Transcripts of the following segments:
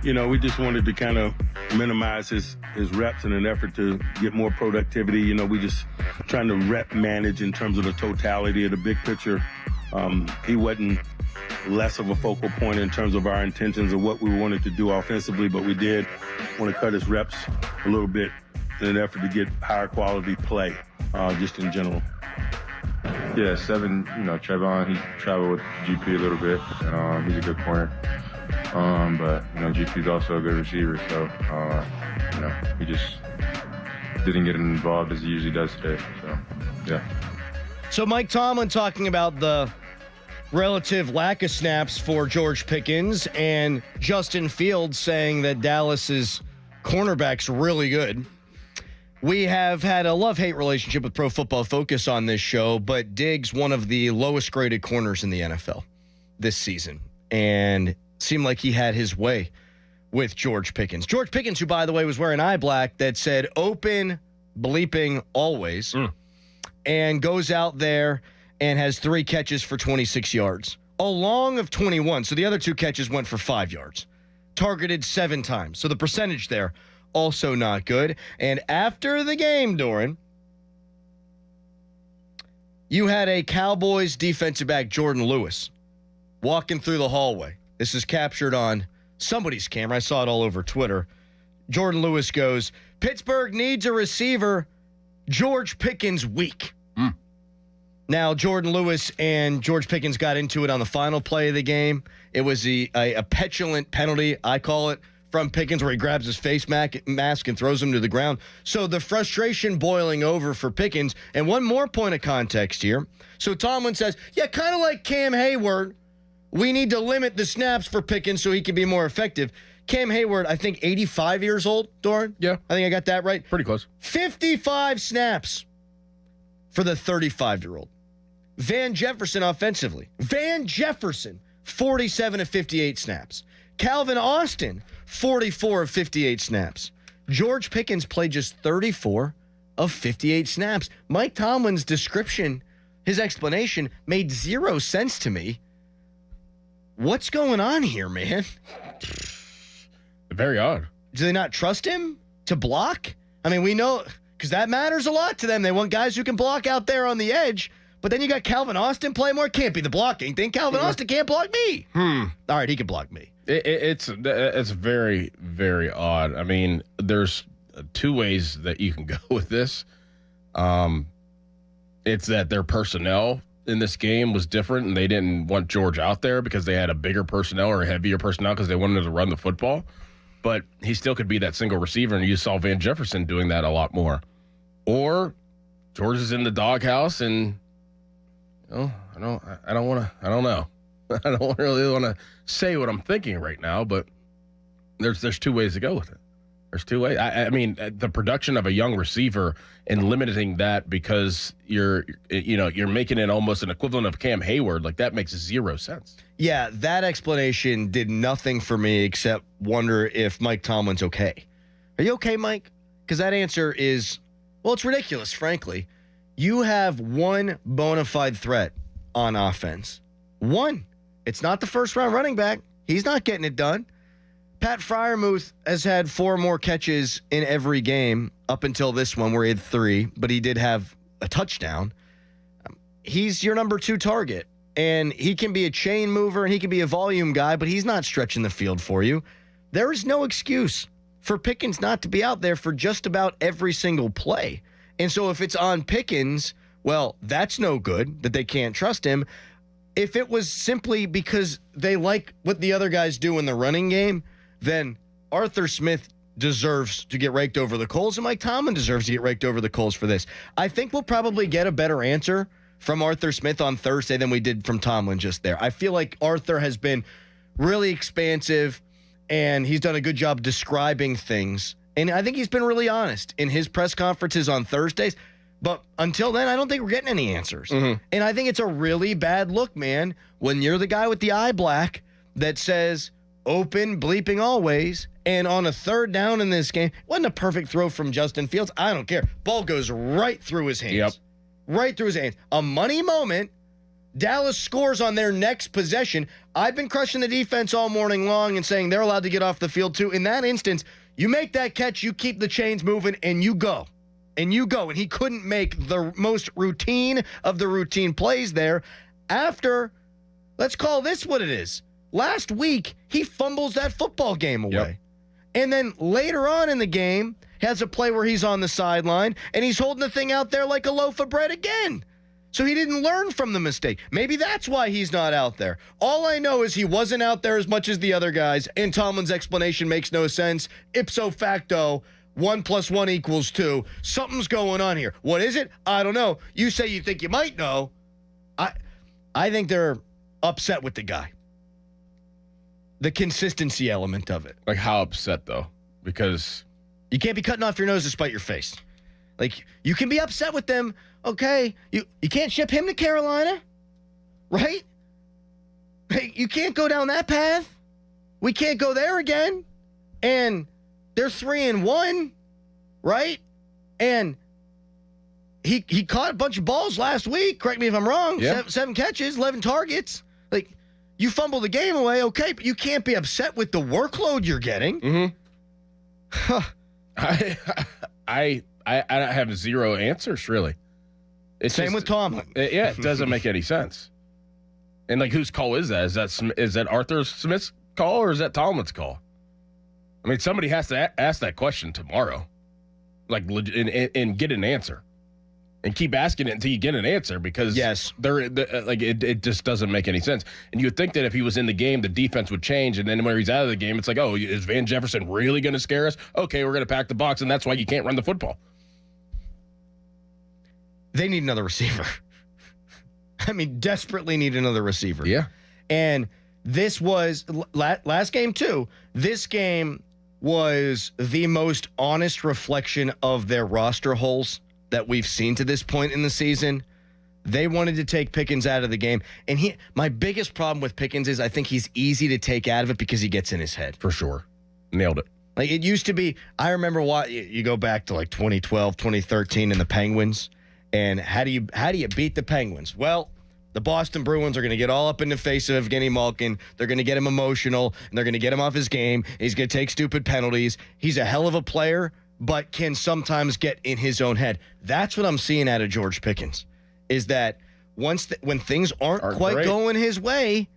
we just wanted to kind of minimize his reps in an effort to get more productivity. We just trying to rep manage in terms of the totality of the big picture. He wasn't less of a focal point in terms of our intentions of what we wanted to do offensively, but we did want to cut his reps a little bit in an effort to get higher quality play, just in general. Yeah, 7, Trayvon, he traveled with GP a little bit. He's a good corner. But, GP's also a good receiver, so, he just didn't get involved as he usually does today. So, yeah. So Mike Tomlin talking about the relative lack of snaps for George Pickens, and Justin Fields saying that Dallas's cornerback's really good. We have had a love-hate relationship with Pro Football Focus on this show, but Diggs, one of the lowest-graded corners in the NFL this season, and seemed like he had his way with George Pickens. George Pickens, who, by the way, was wearing eye black that said open bleeping always, and goes out there and has 3 catches for 26 yards, a long of 21. So the other 2 catches went for 5 yards, targeted 7 times. So the percentage there, also not good. And after the game, Dorin, you had a Cowboys defensive back, Jordan Lewis, walking through the hallway. This is captured on somebody's camera. I saw it all over Twitter. Jordan Lewis goes, "Pittsburgh needs a receiver. George Pickens weak." Now, Jordan Lewis and George Pickens got into it on the final play of the game. It was a petulant penalty, I call it, from Pickens, where he grabs his face mask and throws him to the ground. So the frustration boiling over for Pickens. And one more point of context here. So Tomlin says, yeah, kind of like Cam Hayward, we need to limit the snaps for Pickens so he can be more effective. Cam Hayward, I think 85 years old, Doran? Yeah. I think I got that right. Pretty close. 55 snaps for the 35-year-old. Van Jefferson offensively. Van Jefferson, 47 of 58 snaps. Calvin Austin, 44 of 58 snaps. George Pickens played just 34 of 58 snaps. Mike Tomlin's description, his explanation, made 0 sense to me. What's going on here, man? Very odd. Do they not trust him to block? I mean, we know, because that matters a lot to them. They want guys who can block out there on the edge. But then you got Calvin Austin play more. Can't be the blocking thing. Calvin Austin can't block me. All right, he can block me. It's very, very odd. I mean, there's 2 ways that you can go with this. It's that their personnel in this game was different, and they didn't want George out there because they had a bigger personnel or a heavier personnel because they wanted to run the football. But he still could be that single receiver, and you saw Van Jefferson doing that a lot more. Or George is in the doghouse, and I don't know. I don't really want to say what I'm thinking right now, but there's 2 ways to go with it. There's 2 ways. I mean, the production of a young receiver and limiting that because you're making it almost an equivalent of Cam Hayward, like that makes 0 sense. Yeah, that explanation did nothing for me except wonder if Mike Tomlin's okay. Are you okay, Mike? Because that answer is, well, it's ridiculous, frankly. You have one bona fide threat on offense. One. It's not the first-round running back. He's not getting it done. Pat Freiermuth has had 4 more catches in every game up until this one where he had 3, but he did have a touchdown. He's your number 2 target, and he can be a chain mover and he can be a volume guy, but he's not stretching the field for you. There is no excuse for Pickens not to be out there for just about every single play. And so if it's on Pickens, well, that's no good that they can't trust him. If it was simply because they like what the other guys do in the running game, then Arthur Smith deserves to get raked over the coals, and Mike Tomlin deserves to get raked over the coals for this. I think we'll probably get a better answer from Arthur Smith on Thursday than we did from Tomlin just there. I feel like Arthur has been really expansive, and he's done a good job describing things. And I think he's been really honest in his press conferences on Thursdays. But until then, I don't think we're getting any answers. And I think it's a really bad look, man, when you're the guy with the eye black that says open bleeping always, and on a 3rd down in this game, wasn't a perfect throw from Justin Fields. I don't care. Ball goes right through his hands. Yep. Right through his hands. A money moment, Dallas scores on their next possession. I've been crushing the defense all morning long and saying they're allowed to get off the field too. In that instance, you make that catch, you keep the chains moving, and you go. And you go. And he couldn't make the most routine of the routine plays there. After, let's call this what it is. Last week, he fumbles that football game away. Yep. And then later on in the game, has a play where he's on the sideline, and he's holding the thing out there like a loaf of bread again. So he didn't learn from the mistake. Maybe that's why he's not out there. All I know is he wasn't out there as much as the other guys, and Tomlin's explanation makes no sense. Ipso facto, 1 + 1 = 2. Something's going on here. What is it? I don't know. You say you think you might know. I think they're upset with the guy. The consistency element of it. Like, how upset, though? Because you can't be cutting off your nose to spite your face. Like, you can be upset with them. Okay, you can't ship him to Carolina, right? Hey, you can't go down that path. We can't go there again. And they're 3-1, right? And he caught a bunch of balls last week. Correct me if I'm wrong. Yeah. 7 catches, 11 targets. Like, you fumble the game away, okay, but you can't be upset with the workload you're getting. Mm-hmm. I have zero answers, really. It's Same with Tomlin. It doesn't make any sense. And, like, whose call is that? Is that Arthur Smith's call or is that Tomlin's call? I mean, somebody has to ask that question tomorrow, like, and get an answer. And keep asking it until you get an answer because it just doesn't make any sense. And you would think that if he was in the game, the defense would change. And then when he's out of the game, it's like, oh, is Van Jefferson really going to scare us? Okay, we're going to pack the box, and that's why you can't run the football. They need another receiver. I mean, desperately need another receiver. Yeah. And this was last game too. This game was the most honest reflection of their roster holes that we've seen to this point in the season. They wanted to take Pickens out of the game. And my biggest problem with Pickens is I think he's easy to take out of it because he gets in his head. For sure. Nailed it. Like, it used to be, I remember you go back to like 2012, 2013 and the Penguins. And how do you beat the Penguins? Well, the Boston Bruins are going to get all up in the face of Evgeny Malkin. They're going to get him emotional, and they're going to get him off his game. He's going to take stupid penalties. He's a hell of a player, but can sometimes get in his own head. That's what I'm seeing out of George Pickens, is that when things aren't quite great. going his way,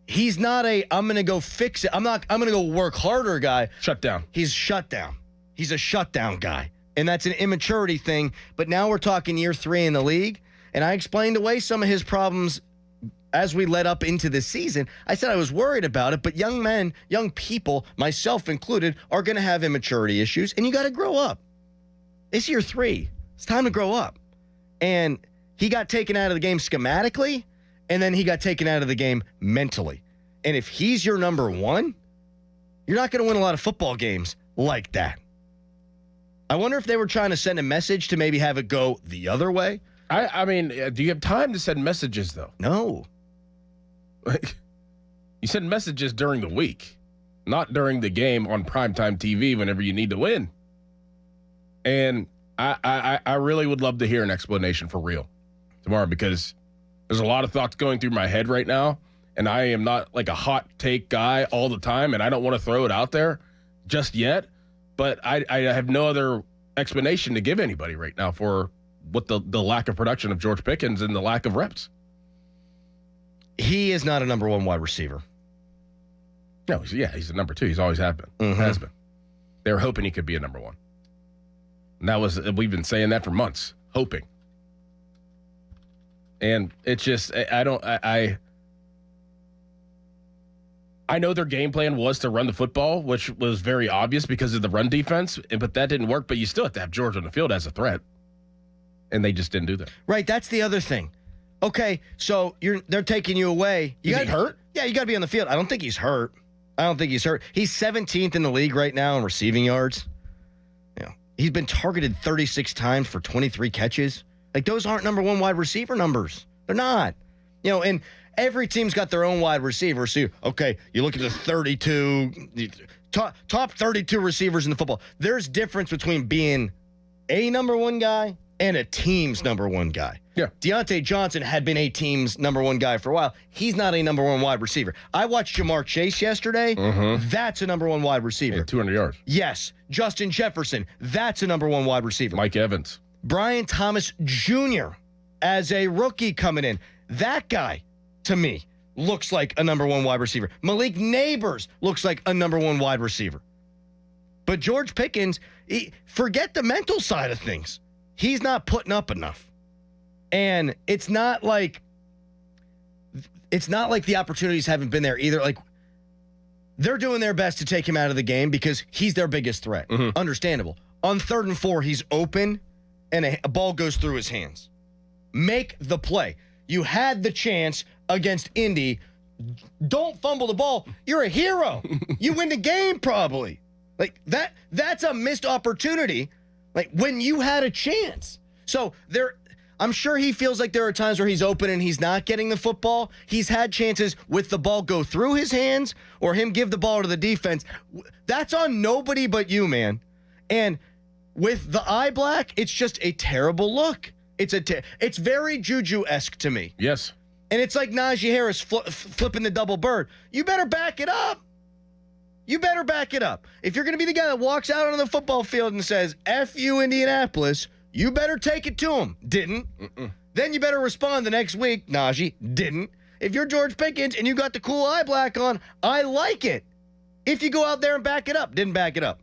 he's not I'm going to go fix it. I'm going to go work harder guy. Shut down. He's shut down. He's a shutdown guy. And that's an immaturity thing. But now we're talking year 3 in the league. And I explained away some of his problems as we led up into this season. I said I was worried about it, but young people, myself included, are going to have immaturity issues, and you got to grow up. It's year 3. It's time to grow up. And he got taken out of the game schematically, and then he got taken out of the game mentally. And if he's your number 1, you're not going to win a lot of football games like that. I wonder if they were trying to send a message to maybe have it go the other way. I mean, do you have time to send messages, though? No. Like, you send messages during the week, not during the game on primetime TV whenever you need to win. And I really would love to hear an explanation for real tomorrow, because there's a lot of thoughts going through my head right now, and I am not like a hot take guy all the time, and I don't want to throw it out there just yet, but I have no other explanation to give anybody right now for what the lack of production of George Pickens and the lack of reps. He is not a number 1 wide receiver. No, he's a number 2. He's always has been. Mm-hmm. Has been. They were hoping he could be a number 1. And we've been saying that for months, hoping. And it's just, I know their game plan was to run the football, which was very obvious because of the run defense, but that didn't work. But you still have to have George on the field as a threat. And they just didn't do that. Right, that's the other thing. Okay, so they're taking you away. Is he hurt? Yeah, you got to be on the field. I don't think he's hurt. He's 17th in the league right now in receiving yards. You know, he's been targeted 36 times for 23 catches. Like, those aren't number 1 wide receiver numbers. They're not. You know, and every team's got their own wide receiver. So, okay, you look at the 32, top 32 receivers in the football. There's difference between being a number 1 guy and a team's number one guy. Yeah. Deontay Johnson had been a team's number one guy for a while. He's not a number one wide receiver. I watched Jamar Chase yesterday. That's a number one wide receiver. Yeah, 200 yards. Yes. Justin Jefferson. That's a number one wide receiver. Mike Evans. Brian Thomas Jr. as a rookie coming in. That guy, to me, looks like a number one wide receiver. Malik Neighbors looks like a number one wide receiver. But George Pickens, forget the mental side of things. He's not putting up enough. And it's not like the opportunities haven't been there either. Like, they're doing their best to take him out of the game because he's their biggest threat. Understandable. On 3rd and 4, he's open and a ball goes through his hands. Make the play. You had the chance against Indy. Don't fumble the ball. You're a hero. You win the game probably. Like that's a missed opportunity. Like when you had a chance. So I'm sure he feels like there are times where he's open and he's not getting the football. He's had chances with the ball go through his hands or him give the ball to the defense. That's on nobody but you, man. And with the eye black, it's just a terrible look. It's very Juju-esque to me. Yes. And it's like Najee Harris flipping the double bird. You better back it up. You better back it up. If you're going to be the guy that walks out on the football field and says, F you, Indianapolis, you better take it to him. Didn't. Then you better respond the next week. Najee didn't. If you're George Pickens and you got the cool eye black on, I like it. If you go out there and back it up. Didn't back it up.